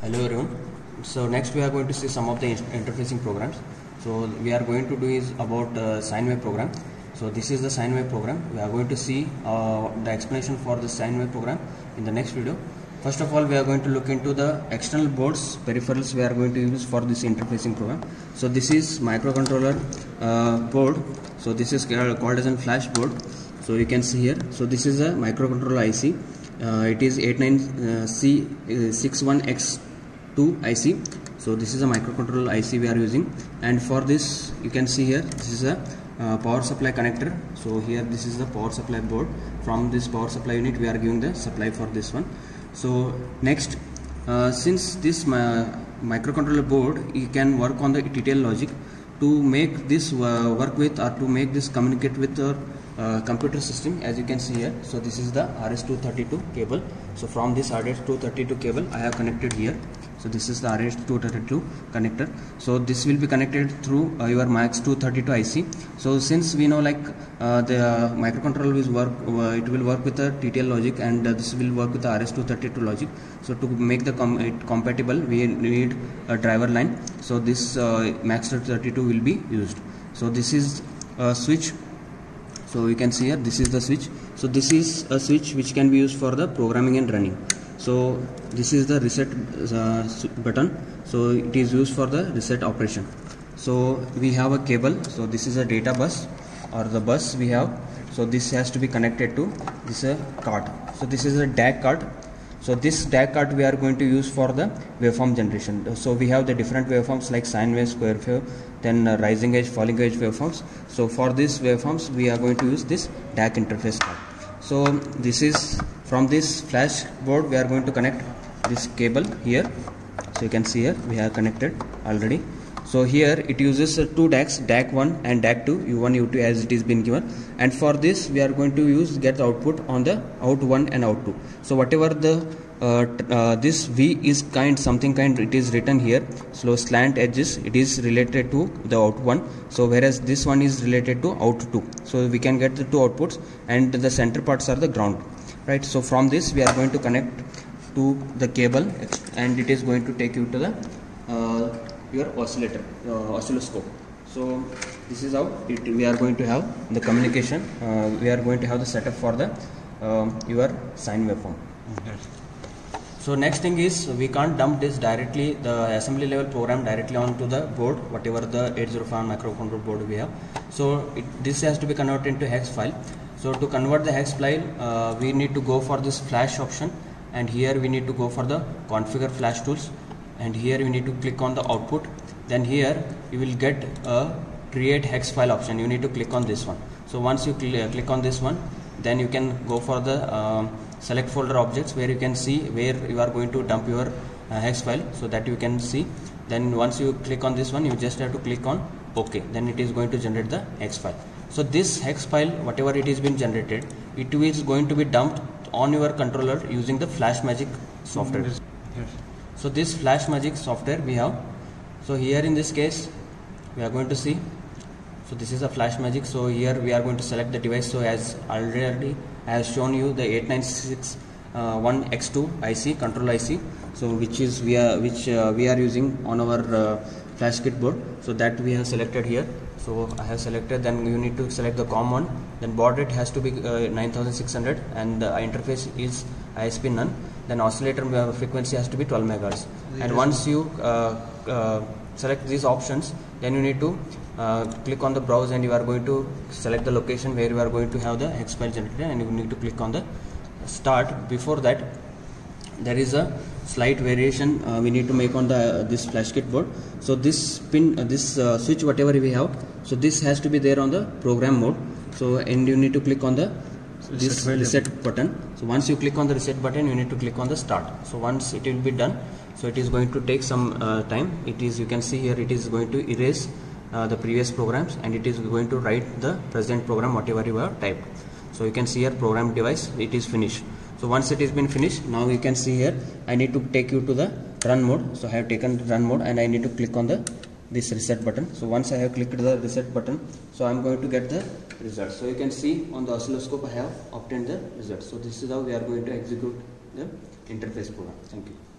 Hello everyone. So next we are going to see some of the interfacing programs. So we are going to do is about sine wave program. So this is the sine wave program. We are going to see the explanation for the sine wave program in the next video. First of all, we are going to look into the external boards, peripherals we are going to use for this interfacing program. So this is microcontroller board. So this is called as a flash board. So you can see here. So this is a microcontroller IC. It is 89C61X2 IC. So this is a microcontroller IC we are using, and for this you can see here this is a power supply connector. So here this is the power supply board. From this power supply unit we are giving the supply for this one. So next, since this microcontroller board, you can work on the TTL logic to make this work with, or to make this communicate with the computer system, as you can see here. So this is the RS-232 cable. So from this RS-232 cable I have connected here. So this is the RS-232 connector. So this will be connected through your MAX232 IC. So since we know like the microcontroller will work, it will work with the TTL logic, and this will work with the RS-232 logic. So to make the it compatible, we need a driver line. So this MAX232 will be used. So this is a switch. So you can see here this is the switch. So this is a switch which can be used for the programming and running. So this is the reset button. So it is used for the reset operation. So we have a cable. So this is a data bus, or the bus we have. So this has to be connected to this card. So this is a DAC card. So this DAC card we are going to use for the waveform generation. So we have the different waveforms like sine wave, square wave, then rising edge, falling edge waveforms. So for these waveforms we are going to use this DAC interface card. So this is from this flash board we are going to connect this cable here. So you can see here we have connected already. So here it uses two DACs, DAC 1 and DAC 2, U1, U2 as it is been given. And for this we are going to get the output on the out 1 and out 2. So whatever the this V is something kind, it is written here. So slant edges, it is related to the out 1. So whereas this one is related to out 2. So we can get the two outputs, and the center parts are the ground. Right. So from this we are going to connect to the cable, and it is going to take you to the your oscillator, oscilloscope. So this is how we are going to have the communication. We are going to have the setup for the your sine waveform. So next thing is, we can't dump this directly, the assembly level program directly onto the board, whatever the 805 microcontroller board we have. So this has to be converted into hex file. So to convert the hex file, we need to go for this flash option, and here we need to go for the configure flash tools, and here you need to click on the output. Then here you will get a create hex file option. You need to click on this one. So once you click on this one, then you can go for the select folder objects, where you can see where you are going to dump your hex file, so that you can see. Then once you click on this one, you just have to click on OK. Then it is going to generate the hex file. So this hex file, whatever it is been generated, it is going to be dumped on your controller using the FlashMagick software. Yes. So this FlashMagick software we have. So here in this case we are going to see. So this is a FlashMagick. So here we are going to select the device. So as already I have shown you the 8961X2 IC, control IC. So which we are using on our flash kit board. So that we have selected here. So I have selected. Then you need to select the COM one. Then baud rate has to be 9600, and the interface is ISP none. Then oscillator frequency has to be 12 megahertz. And once you select these options, then you need to click on the browse, and you are going to select the location where you are going to have the hex file generated, and you need to click on the start. Before that, there is a slight variation we need to make on the this flash kit board. So this pin, this switch, whatever we have, so this has to be there on the program mode. So and you need to click on the this reset button. So once you click on the reset button, you need to click on the start. So once it will be done, so it is going to take some time. It is, you can see here, it is going to erase the previous programs, and it is going to write the present program whatever you have typed. So you can see here program device, it is finished. So once it has been finished, now you can see here I need to take you to the run mode. So I have taken run mode, and I need to click on this reset button. So once I have clicked the reset button, so I am going to get the result. So you can see on the oscilloscope I have obtained the result. So this is how we are going to execute the interface program. Thank you.